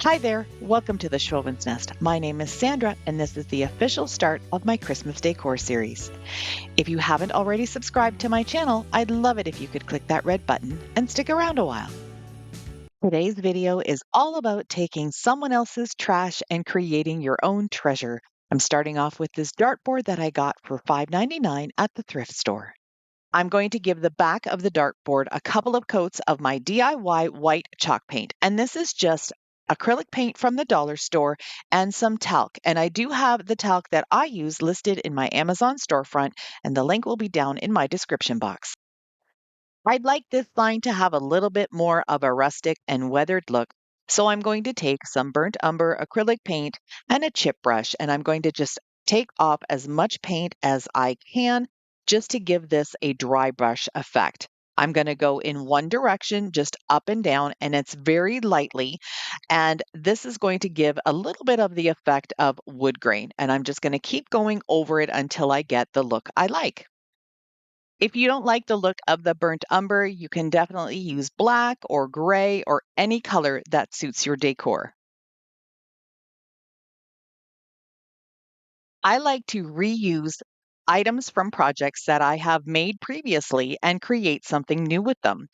Hi there, welcome to the Schwowin's Nest. My name is Sandra, and this is the official start of my Christmas decor series. If you haven't already subscribed to my channel, I'd love it if you could click that red button and stick around a while. Today's video is all about taking someone else's trash and creating your own treasure. I'm starting off with this dartboard that I got for $5.99 at the thrift store. I'm going to give the back of the dartboard a couple of coats of my DIY white chalk paint. And this is just acrylic paint from the dollar store and some talc. And I do have the talc that I use listed in my Amazon storefront, and the link will be down in my description box. I'd like this line to have a little bit more of a rustic and weathered look. So I'm going to take some burnt umber acrylic paint and a chip brush, and I'm going to just take off as much paint as I can just to give this a dry brush effect. I'm going to go in one direction, just up and down, and it's very lightly. And this is going to give a little bit of the effect of wood grain. And I'm just going to keep going over it until I get the look I like. If you don't like the look of the burnt umber, you can definitely use black or gray or any color that suits your decor. I like to reuse items from projects that I have made previously and create something new with them.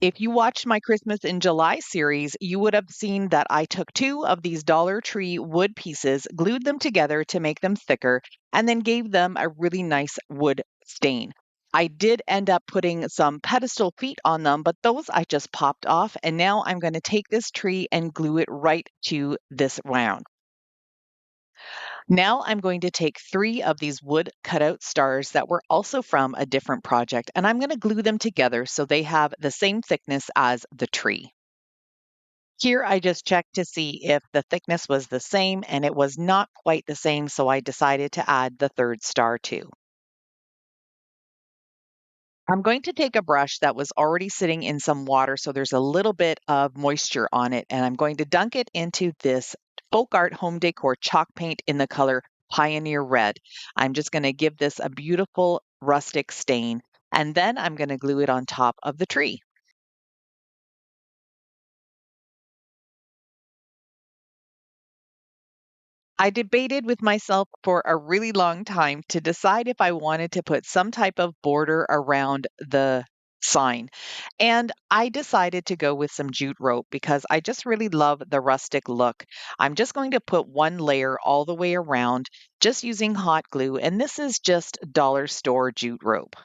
If you watched my Christmas in July series, you would have seen that I took two of these Dollar Tree wood pieces, glued them together to make them thicker, and then gave them a really nice wood stain. I did end up putting some pedestal feet on them, but those I just popped off. And now I'm going to take this tree and glue it right to this round. Now I'm going to take three of these wood cutout stars that were also from a different project, and I'm going to glue them together so they have the same thickness as the tree. Here I just checked to see if the thickness was the same, and it was not quite the same, so I decided to add the third star too. I'm going to take a brush that was already sitting in some water, so there's a little bit of moisture on it, and I'm going to dunk it into this folk art home decor chalk paint in the color Pioneer Red. I'm just going to give this a beautiful rustic stain, and then I'm going to glue it on top of the tree. I debated with myself for a really long time to decide if I wanted to put some type of border around the sign. And I decided to go with some jute rope because I just really love the rustic look. I'm just going to put one layer all the way around, just using hot glue. And this is just dollar store jute rope.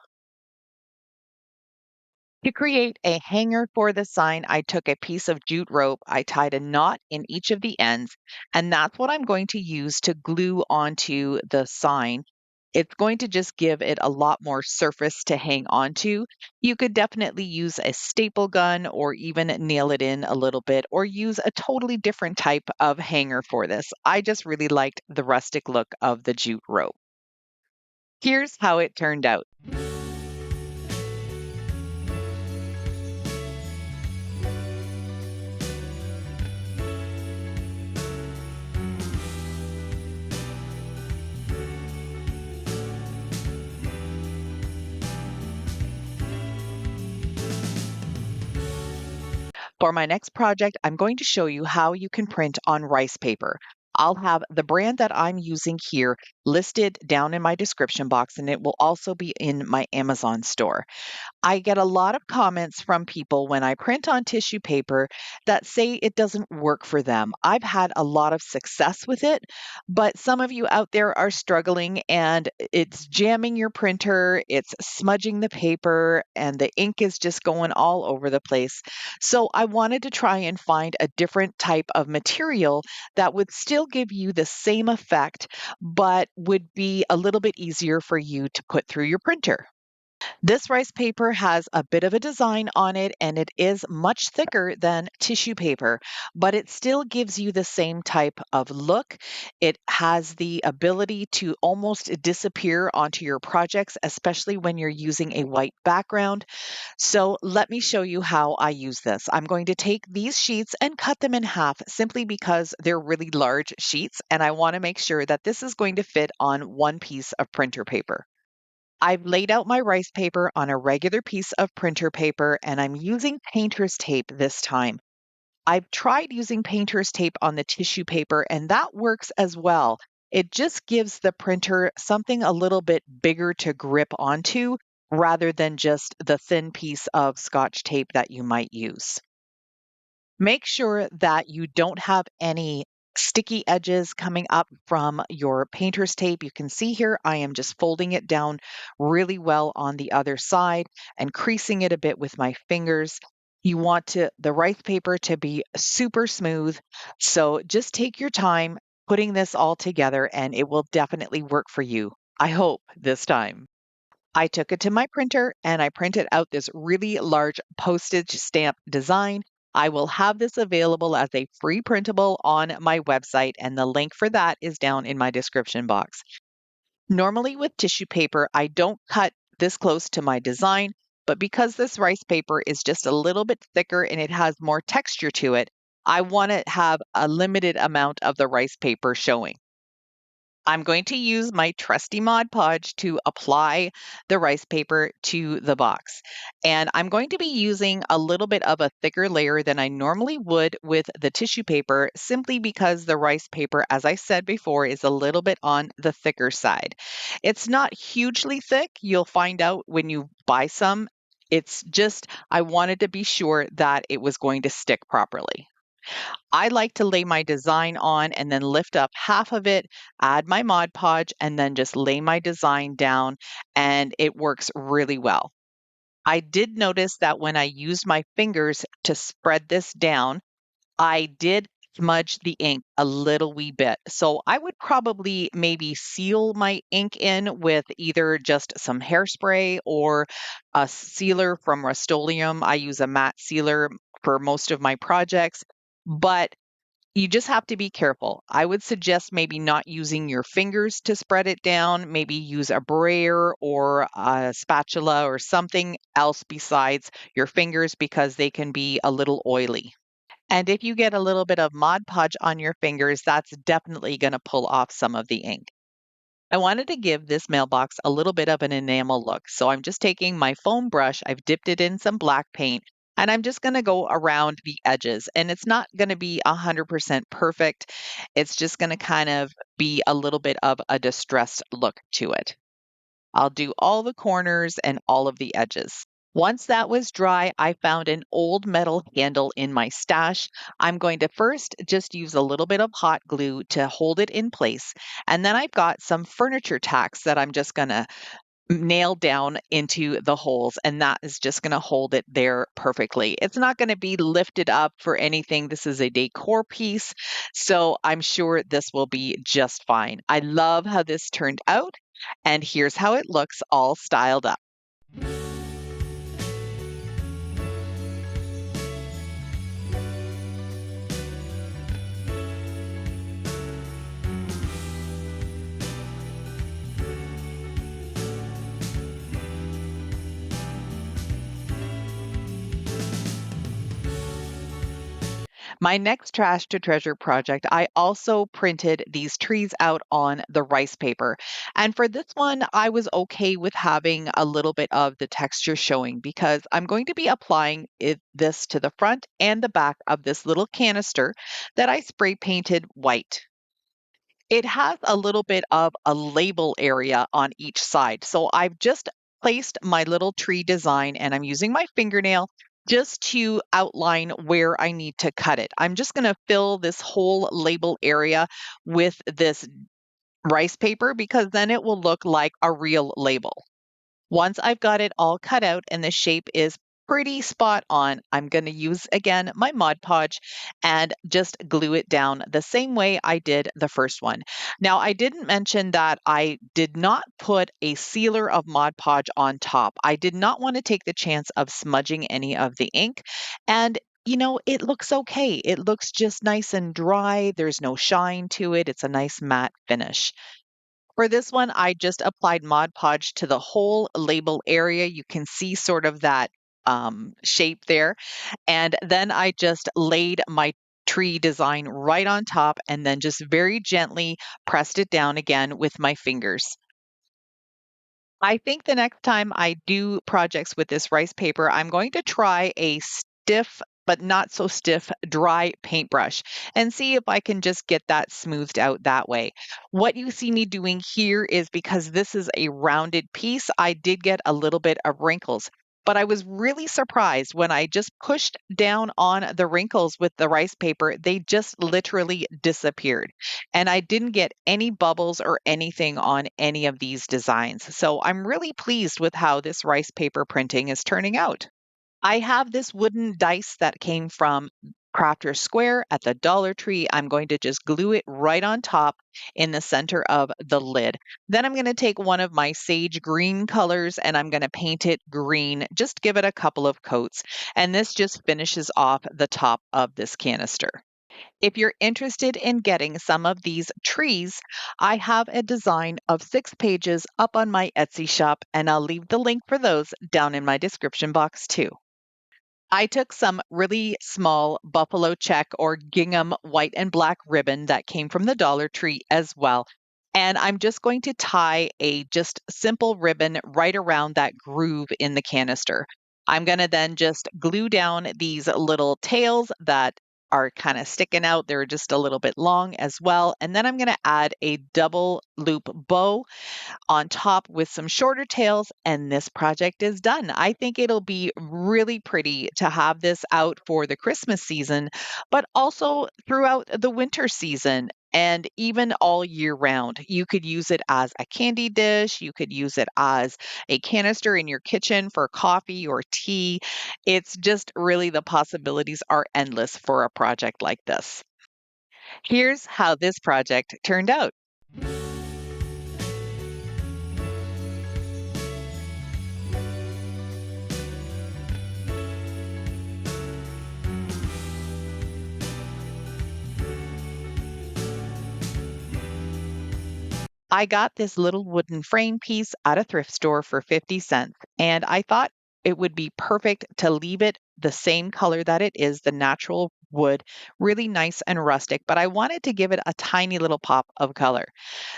To create a hanger for the sign, I took a piece of jute rope, I tied a knot in each of the ends, and that's what I'm going to use to glue onto the sign. It's going to just give it a lot more surface to hang onto. You could definitely use a staple gun or even nail it in a little bit or use a totally different type of hanger for this. I just really liked the rustic look of the jute rope. Here's how it turned out. For my next project, I'm going to show you how you can print on rice paper. I'll have the brand that I'm using here listed down in my description box, and it will also be in my Amazon store. I get a lot of comments from people when I print on tissue paper that say it doesn't work for them. I've had a lot of success with it, but some of you out there are struggling and it's jamming your printer, it's smudging the paper, and the ink is just going all over the place. So I wanted to try and find a different type of material that would still give you the same effect, but would be a little bit easier for you to put through your printer. This rice paper has a bit of a design on it and it is much thicker than tissue paper, but it still gives you the same type of look. It has the ability to almost disappear onto your projects, especially when you're using a white background. So let me show you how I use this. I'm going to take these sheets and cut them in half simply because they're really large sheets and I want to make sure that this is going to fit on one piece of printer paper. I've laid out my rice paper on a regular piece of printer paper and I'm using painter's tape this time. I've tried using painter's tape on the tissue paper, and that works as well. It just gives the printer something a little bit bigger to grip onto rather than just the thin piece of Scotch tape that you might use. Make sure that you don't have any sticky edges coming up from your painter's tape. You can see here, I am just folding it down really well on the other side and creasing it a bit with my fingers. You want the rice paper to be super smooth. So just take your time putting this all together and it will definitely work for you. I hope this time. I took it to my printer and I printed out this really large postage stamp design. I will have this available as a free printable on my website, and the link for that is down in my description box. Normally, with tissue paper, I don't cut this close to my design, but because this rice paper is just a little bit thicker and it has more texture to it, I want to have a limited amount of the rice paper showing. I'm going to use my trusty Mod Podge to apply the rice paper to the box. And I'm going to be using a little bit of a thicker layer than I normally would with the tissue paper, simply because the rice paper, as I said before, is a little bit on the thicker side. It's not hugely thick. You'll find out when you buy some. It's just, I wanted to be sure that it was going to stick properly. I like to lay my design on and then lift up half of it, add my Mod Podge, and then just lay my design down, and it works really well. I did notice that when I used my fingers to spread this down, I did smudge the ink a little wee bit. So I would probably maybe seal my ink in with either just some hairspray or a sealer from Rust-Oleum. I use a matte sealer for most of my projects, but you just have to be careful. I would suggest maybe not using your fingers to spread it down. Maybe use a brayer or a spatula or something else besides your fingers, because they can be a little oily. And if you get a little bit of Mod Podge on your fingers, that's definitely going to pull off some of the ink. I wanted to give this mailbox a little bit of an enamel look. So I'm just taking my foam brush, I've dipped it in some black paint, and I'm just going to go around the edges. And it's not going to be 100% perfect. It's just going to kind of be a little bit of a distressed look to it. I'll do all the corners and all of the edges. Once that was dry, I found an old metal handle in my stash. I'm going to first just use a little bit of hot glue to hold it in place. And then I've got some furniture tacks that I'm just going to nail down into the holes, and that is just going to hold it there perfectly. It's not going to be lifted up for anything. This is a decor piece, so I'm sure this will be just fine. I love how this turned out, and here's how it looks all styled up. My next Trash to Treasure project, I also printed these trees out on the rice paper. And for this one, I was okay with having a little bit of the texture showing, because I'm going to be applying this to the front and the back of this little canister that I spray painted white. It has a little bit of a label area on each side. So I've just placed my little tree design and I'm using my fingernail just to outline where I need to cut it. I'm just going to fill this whole label area with this rice paper, because then it will look like a real label. Once I've got it all cut out and the shape is pretty spot on, I'm going to use again my Mod Podge and just glue it down the same way I did the first one. Now, I didn't mention that I did not put a sealer of Mod Podge on top. I did not want to take the chance of smudging any of the ink. And it looks okay. It looks just nice and dry. There's no shine to it. It's a nice matte finish. For this one, I just applied Mod Podge to the whole label area. You can see sort of that shape there. And then I just laid my tree design right on top and then just very gently pressed it down again with my fingers. I think the next time I do projects with this rice paper, I'm going to try a stiff but not so stiff, dry paintbrush and see if I can just get that smoothed out that way. What you see me doing here is because this is a rounded piece, I did get a little bit of wrinkles. But I was really surprised when I just pushed down on the wrinkles with the rice paper, they just literally disappeared. And I didn't get any bubbles or anything on any of these designs. So I'm really pleased with how this rice paper printing is turning out. I have this wooden dice that came from Crafter's Square at the Dollar Tree. I'm going to just glue it right on top in the center of the lid. Then I'm going to take one of my sage green colors and I'm going to paint it green, just give it a couple of coats. And this just finishes off the top of this canister. If you're interested in getting some of these trees, I have a design of 6 pages up on my Etsy shop, and I'll leave the link for those down in my description box too. I took some really small buffalo check or gingham white and black ribbon that came from the Dollar Tree as well. And I'm just going to tie a just simple ribbon right around that groove in the canister. I'm going to then just glue down these little tails that are kind of sticking out. They're just a little bit long as well. And then I'm going to add a double loop bow on top with some shorter tails, and this project is done. I think it'll be really pretty to have this out for the Christmas season, but also throughout the winter season and even all year round. You could use it as a candy dish, you could use it as a canister in your kitchen for coffee or tea. It's just really the possibilities are endless for a project like this. Here's how this project turned out. I got this little wooden frame piece at a thrift store for 50 cents, and I thought it would be perfect to leave it the same color that it is, the natural wood, really nice and rustic, but I wanted to give it a tiny little pop of color.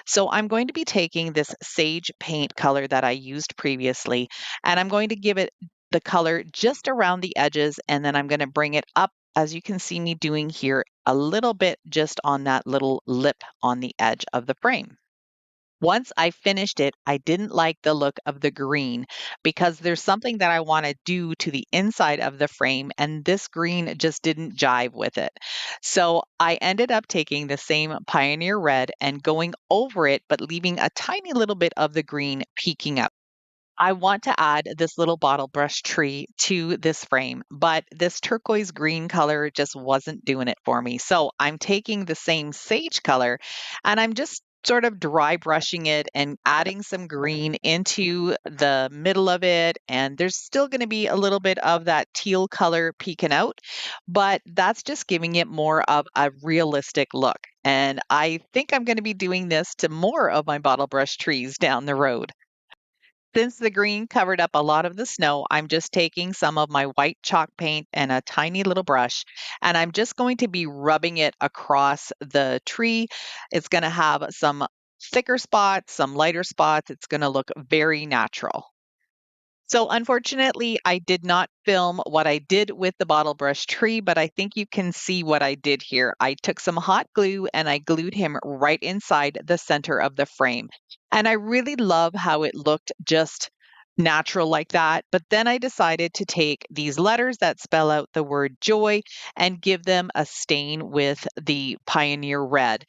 So I'm going to be taking this sage paint color that I used previously, and I'm going to give it the color just around the edges, and then I'm going to bring it up, as you can see me doing here, a little bit just on that little lip on the edge of the frame. Once I finished it, I didn't like the look of the green because there's something that I want to do to the inside of the frame, and this green just didn't jive with it. So I ended up taking the same Pioneer Red and going over it, but leaving a tiny little bit of the green peeking out. I want to add this little bottle brush tree to this frame, but this turquoise green color just wasn't doing it for me. So I'm taking the same sage color and I'm just sort of dry brushing it and adding some green into the middle of it. And there's still going to be a little bit of that teal color peeking out, but that's just giving it more of a realistic look. And I think I'm going to be doing this to more of my bottle brush trees down the road. Since the green covered up a lot of the snow, I'm just taking some of my white chalk paint and a tiny little brush, and I'm just going to be rubbing it across the tree. It's going to have some thicker spots, some lighter spots. It's going to look very natural. So unfortunately, I did not film what I did with the bottle brush tree, but I think you can see what I did here. I took some hot glue and I glued him right inside the center of the frame. And I really love how it looked just natural like that. But then I decided to take these letters that spell out the word joy and give them a stain with the Pioneer Red.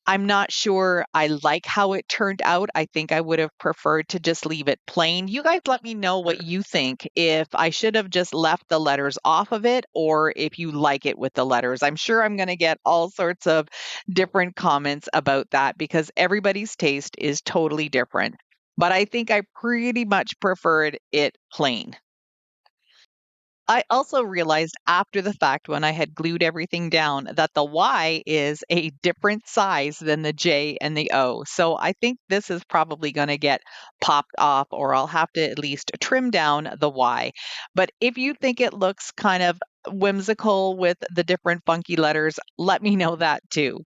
I'm not sure I like how it turned out. I think I would have preferred to just leave it plain. You guys let me know what you think, if I should have just left the letters off of it or if you like it with the letters. I'm sure I'm going to get all sorts of different comments about that because everybody's taste is totally different. But I think I pretty much preferred it plain. I also realized after the fact when I had glued everything down that the Y is a different size than the J and the O. So I think this is probably going to get popped off, or I'll have to at least trim down the Y. But if you think it looks kind of whimsical with the different funky letters, let me know that too.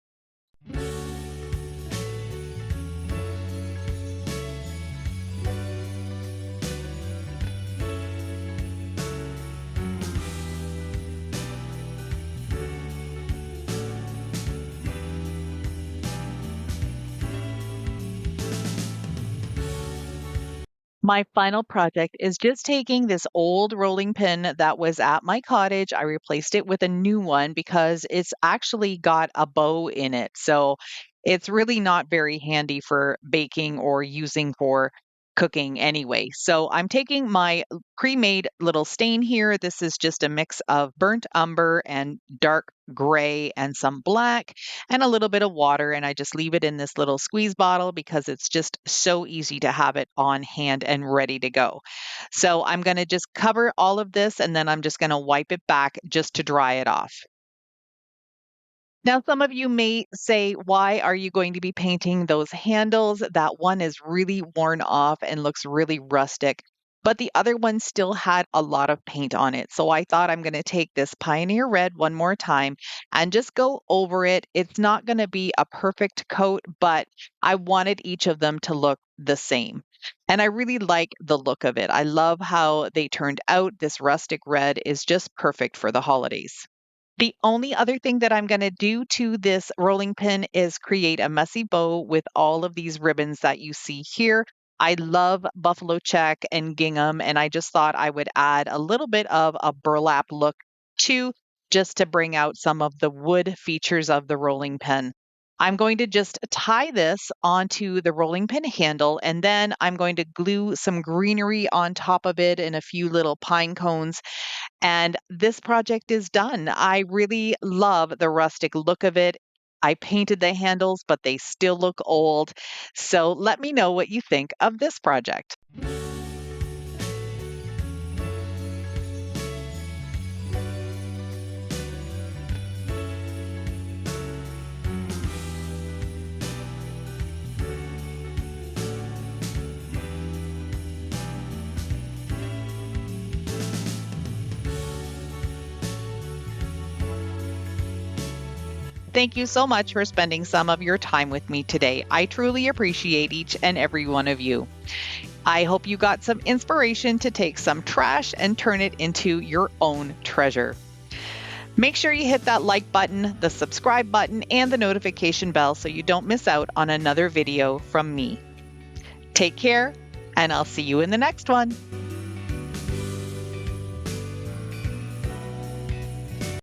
My final project is just taking this old rolling pin that was at my cottage. I replaced it with a new one because it's actually got a bow in it. So it's really not very handy for baking or using for cooking anyway. So I'm taking my pre-made little stain here. This is just a mix of burnt umber and dark gray and some black and a little bit of water. And I just leave it in this little squeeze bottle because it's just so easy to have it on hand and ready to go. So I'm going to just cover all of this and then I'm just going to wipe it back just to dry it off. Now, some of you may say, why are you going to be painting those handles? That one is really worn off and looks really rustic, but the other one still had a lot of paint on it. So I thought I'm going to take this Pioneer Red one more time and just go over it. It's not going to be a perfect coat, but I wanted each of them to look the same. And I really like the look of it. I love how they turned out. This rustic red is just perfect for the holidays. The only other thing that I'm going to do to this rolling pin is create a messy bow with all of these ribbons that you see here. I love buffalo check and gingham, and I just thought I would add a little bit of a burlap look too, just to bring out some of the wood features of the rolling pin. I'm going to just tie this onto the rolling pin handle, and then I'm going to glue some greenery on top of it and a few little pine cones, and this project is done. I really love the rustic look of it. I painted the handles, but they still look old. So let me know what you think of this project. Thank you so much for spending some of your time with me today. I truly appreciate each and every one of you. I hope you got some inspiration to take some trash and turn it into your own treasure. Make sure you hit that like button, the subscribe button, and the notification bell so you don't miss out on another video from me. Take care, and I'll see you in the next one.